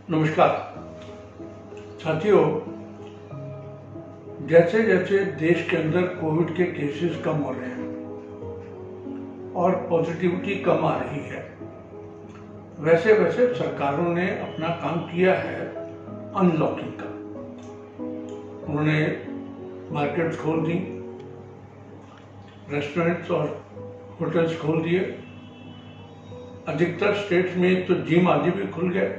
नमस्कार साथियों, जैसे जैसे देश के अंदर कोविड के केसेस कम हो रहे हैं और पॉजिटिविटी कम आ रही है, वैसे वैसे सरकारों ने अपना काम किया है अनलॉकिंग का। उन्होंने मार्केट्स खोल दी, रेस्टोरेंट्स और होटल्स खोल दिए, अधिकतर स्टेट्स में तो जिम आदि भी खुल गए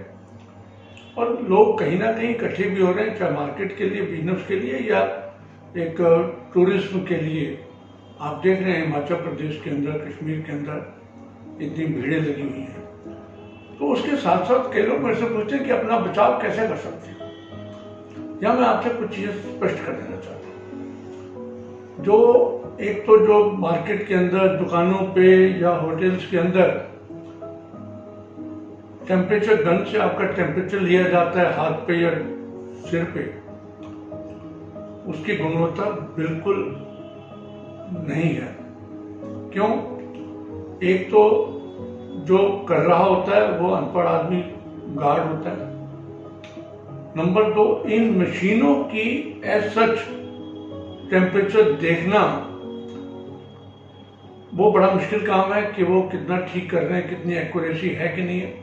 और लोग कहीं ना कहीं इकट्ठे भी हो रहे हैं, चाहे मार्केट के लिए, बिजनेस के लिए या एक टूरिज्म के लिए। आप देख रहे हैं हिमाचल प्रदेश के अंदर, कश्मीर के अंदर इतनी भीड़ें लगी हुई हैं। तो उसके साथ साथ कई लोग मेरे से पूछते हैं कि अपना बचाव कैसे कर सकते हैं। यहाँ मैं आपसे कुछ चीजें स्पष्ट कर देना चाहता हूँ। जो मार्केट के अंदर, दुकानों पे या होटल्स के अंदर टेम्परेचर गन से आपका टेम्परेचर लिया जाता है हाथ पे या सिर पे, उसकी गुणवत्ता बिल्कुल नहीं है। क्यों? एक तो जो कर रहा होता है वो अनपढ़ आदमी, गार्ड होता है। नंबर 2, इन मशीनों की एज सच टेम्परेचर देखना वो बड़ा मुश्किल काम है कि वो कितना ठीक कर रहे हैं, कितनी एक्यूरेसी है कि नहीं है।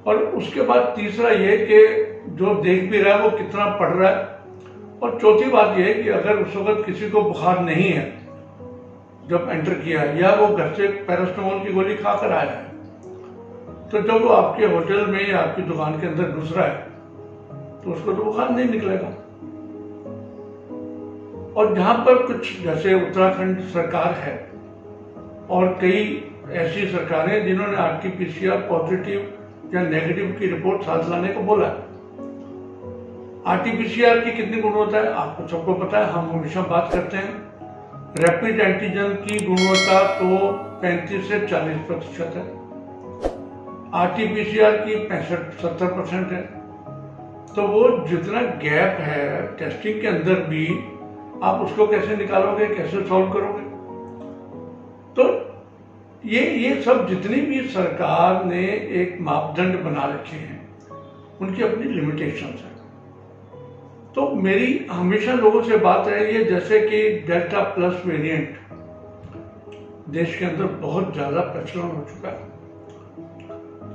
और उसके बाद तीसरा ये कि जो देख भी रहा है वो कितना पढ़ रहा है। और चौथी बात ये है कि अगर उस वक्त किसी को बुखार नहीं है जब एंटर किया है, या वो घर से पैरास्टामोल की गोली खा कर आया है, तो जब वो आपके होटल में या आपकी दुकान के अंदर घुस रहा है तो उसको तो बुखार नहीं निकलेगा। और जहां पर कुछ, जैसे उत्तराखंड सरकार है और कई ऐसी सरकारें जिन्होंने आरटीपीसीआर पॉजिटिव या नेगेटिव की रिपोर्ट साथ लाने को बोला है। आरटीपीसीआर की कितनी गुणवत्ता है आपको सबको पता है, हम हमेशा बात करते हैं। रैपिड एंटीजन की गुणवत्ता तो 35 से 40% है, आरटीपीसीआर की 65-70% है। तो वो जितना गैप है टेस्टिंग के अंदर भी, आप उसको कैसे निकालोगे, कैसे सॉल्व करोगे? तो ये सब जितनी भी सरकार ने एक मापदंड बना रखे हैं, उनकी अपनी लिमिटेशंस हैं। तो मेरी हमेशा लोगों से बात रही है, जैसे कि डेल्टा प्लस वेरिएंट देश के अंदर बहुत ज्यादा प्रचलन हो चुका है।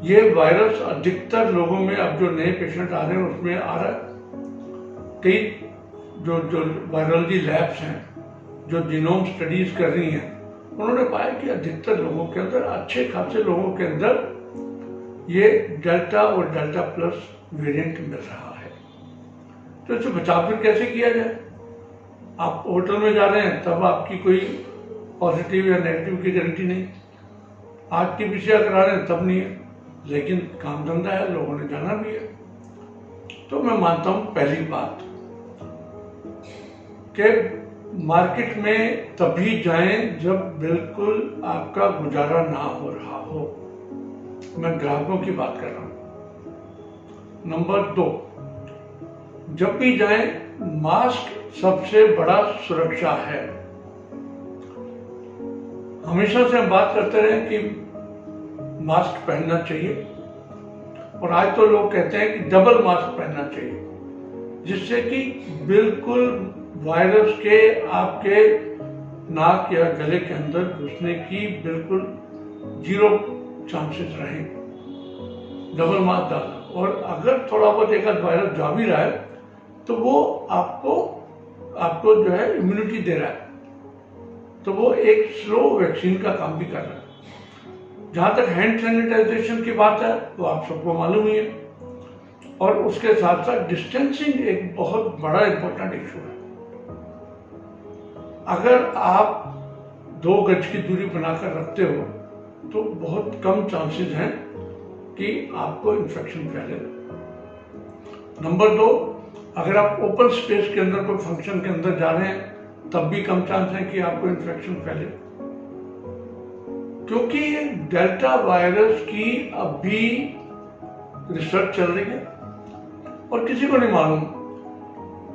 ये वायरस अधिकतर लोगों में, अब जो नए पेशेंट आ रहे हैं उसमें आ रहा है। कई जो वायरोलॉजी लैब्स हैं जो जीनोम स्टडीज कर रही हैं, उन्होंने पाया कि अधिकतर लोगों के अंदर, अच्छे खासे लोगों के अंदर ये डेल्टा और डेल्टा प्लस वेरिएंट मिल रहा है। तो इससे बचाव फिर कैसे किया जाए? आप होटल में जा रहे हैं तब आपकी कोई पॉजिटिव या नेगेटिव की गारंटी नहीं, आरटीपीसीआर करा रहे हैं तब नहीं है, लेकिन काम धंधा है, लोगों ने जाना भी है। तो मैं मानता हूं पहली बात कि मार्केट में तभी जाएं जब बिल्कुल आपका गुजारा ना हो रहा हो। मैं ग्राहकों की बात कर रहा हूं। नंबर 2, जब भी जाएं मास्क सबसे बड़ा सुरक्षा है। हमेशा से हम बात करते रहे कि मास्क पहनना चाहिए, और आज तो लोग कहते हैं कि डबल मास्क पहनना चाहिए, जिससे कि बिल्कुल वायरस के आपके नाक या गले के अंदर घुसने की बिल्कुल 0 चांसेस रहे। डबल मास्क डालना, और अगर थोड़ा बहुत एक वायरस जा भी रहा है तो वो आपको जो है इम्यूनिटी दे रहा है, तो वो एक स्लो वैक्सीन का काम भी कर रहा है। जहां तक हैंड सैनिटाइजेशन की बात है तो आप सबको मालूम ही है, और उसके साथ साथ डिस्टेंसिंग एक बहुत बड़ा इंपॉर्टेंट इशू है। अगर आप 2 गज की दूरी बनाकर रखते हो तो बहुत कम चांसेस हैं कि आपको इन्फेक्शन फैले। नंबर 2, अगर आप ओपन स्पेस के अंदर कोई फंक्शन के अंदर जा रहे हैं तब भी कम चांस है कि आपको इन्फेक्शन फैले, क्योंकि डेल्टा वायरस की अभी रिसर्च चल रही है और किसी को नहीं मालूम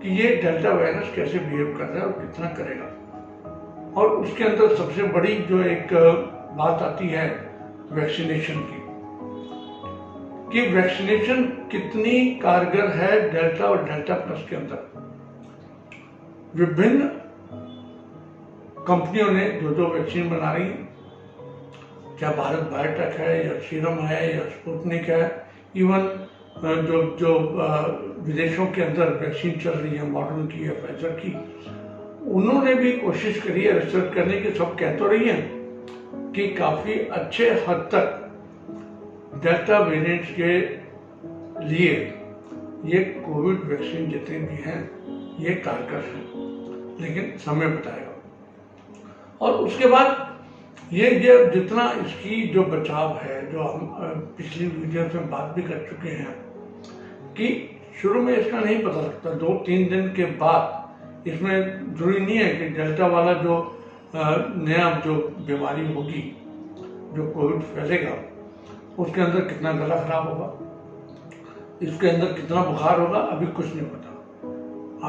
कि ये डेल्टा वायरस कैसे बिहेव कर रहा है और कितना करेगा। और उसके अंदर सबसे बड़ी जो एक बात आती है वैक्सीनेशन की, कि वैक्सीनेशन कितनी कारगर है डेल्टा और डेल्टा प्लस के अंदर। विभिन्न कंपनियों ने जो वैक्सीन बना रही है, चाहे भारत बायोटेक है या सीरम है या स्पुतनिक है, इवन जो विदेशों के अंदर वैक्सीन चल रही है, मॉडर्न की या फाइजर की, उन्होंने भी कोशिश करी है रिसर्च करने की। सब कह तो रही हैं कि काफी अच्छे हद तक डेल्टा वेरिएंट के लिए ये कोविड वैक्सीन जितने भी हैं ये कारगर हैं, लेकिन समय बताएगा। और उसके बाद ये जितना इसकी जो बचाव है, जो हम पिछली वीडियो में बात भी कर चुके हैं कि शुरू में इसका नहीं पता लगता, 2-3 दिन के बाद इसमें जरूरी नहीं है कि डेल्टा वाला जो नया जो बीमारी होगी, जो कोविड फैलेगा, उसके अंदर कितना गला खराब होगा, इसके अंदर कितना बुखार होगा, अभी कुछ नहीं पता।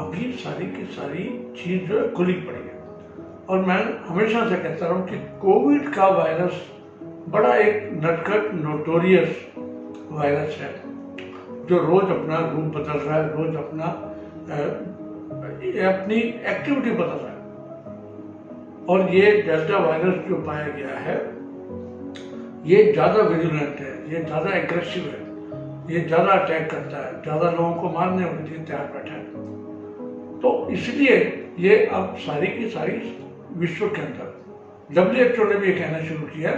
अभी सारी की सारी चीज जो है खुली पड़ी है। और मैं हमेशा से कहता रहा हूँ कि कोविड का वायरस बड़ा एक नटखट नोटोरियस वायरस है, जो रोज अपना रूप बदल रहा है, रोज अपनी एक्टिविटी बदल रहा है। और ये डेल्टा वायरस जो पाया गया है ये ज्यादा विजिलेंट है, ये ज्यादा एग्रेसिव है, ये ज्यादा अटैक करता है, ज्यादा लोगों को मारने के लिए तैयार बैठा है। तो इसलिए ये अब सारी की सारी विश्व के अंदर WHO ने भी ये कहना शुरू किया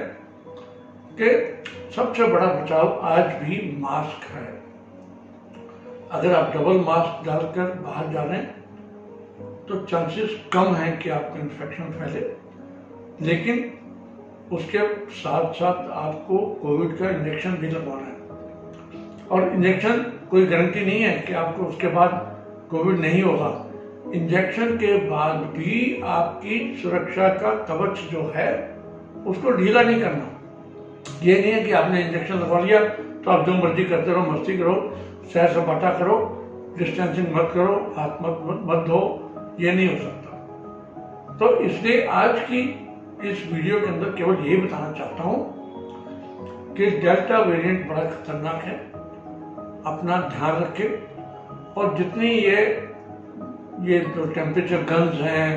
कि सबसे बड़ा बचाव आज भी मास्क है। अगर आप डबल मास्क डालकर बाहर जा रहे हैं तो चांसेस कम हैं कि आपको इन्फेक्शन फैले, लेकिन उसके साथ साथ आपको कोविड का इंजेक्शन भी लगवाना है। और इंजेक्शन कोई गारंटी नहीं है कि आपको उसके बाद कोविड नहीं होगा। इंजेक्शन के बाद भी आपकी सुरक्षा का कवच जो है उसको ढीला नहीं करना। ये नहीं है कि आपने इंजेक्शन लगवा लिया तो आप जो मर्जी करते रहो, मस्ती करो, सैर सपाटा करो, डिस्टेंसिंग मत करो, हाथ मत धो, ये नहीं हो सकता। तो इसलिए आज की इस वीडियो के अंदर केवल यही बताना चाहता हूं कि डेल्टा वेरिएंट बड़ा खतरनाक है, अपना ध्यान रखें। और जितनी ये जो टेम्परेचर गन्स हैं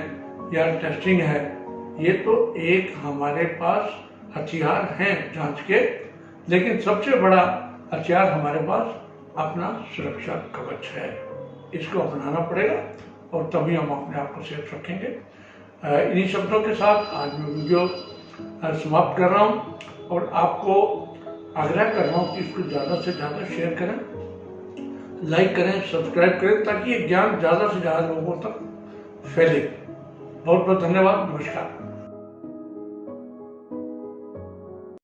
या टेस्टिंग है, ये तो एक हमारे पास हथियार हैं जांच के, लेकिन सबसे बड़ा हथियार हमारे पास अपना सुरक्षा कवच है। इसको अपनाना पड़ेगा और तभी हम अपने आप को सेफ रखेंगे। इन्हीं शब्दों के साथ आज मैं वीडियो समाप्त कर रहा हूं और आपको आग्रह कर रहा हूं कि इसको ज़्यादा से ज़्यादा शेयर करें, लाइक करें, सब्सक्राइब करें, ताकि ये ज्ञान ज़्यादा से ज़्यादा लोगों तक फैले। बहुत बहुत धन्यवाद। नमस्कार।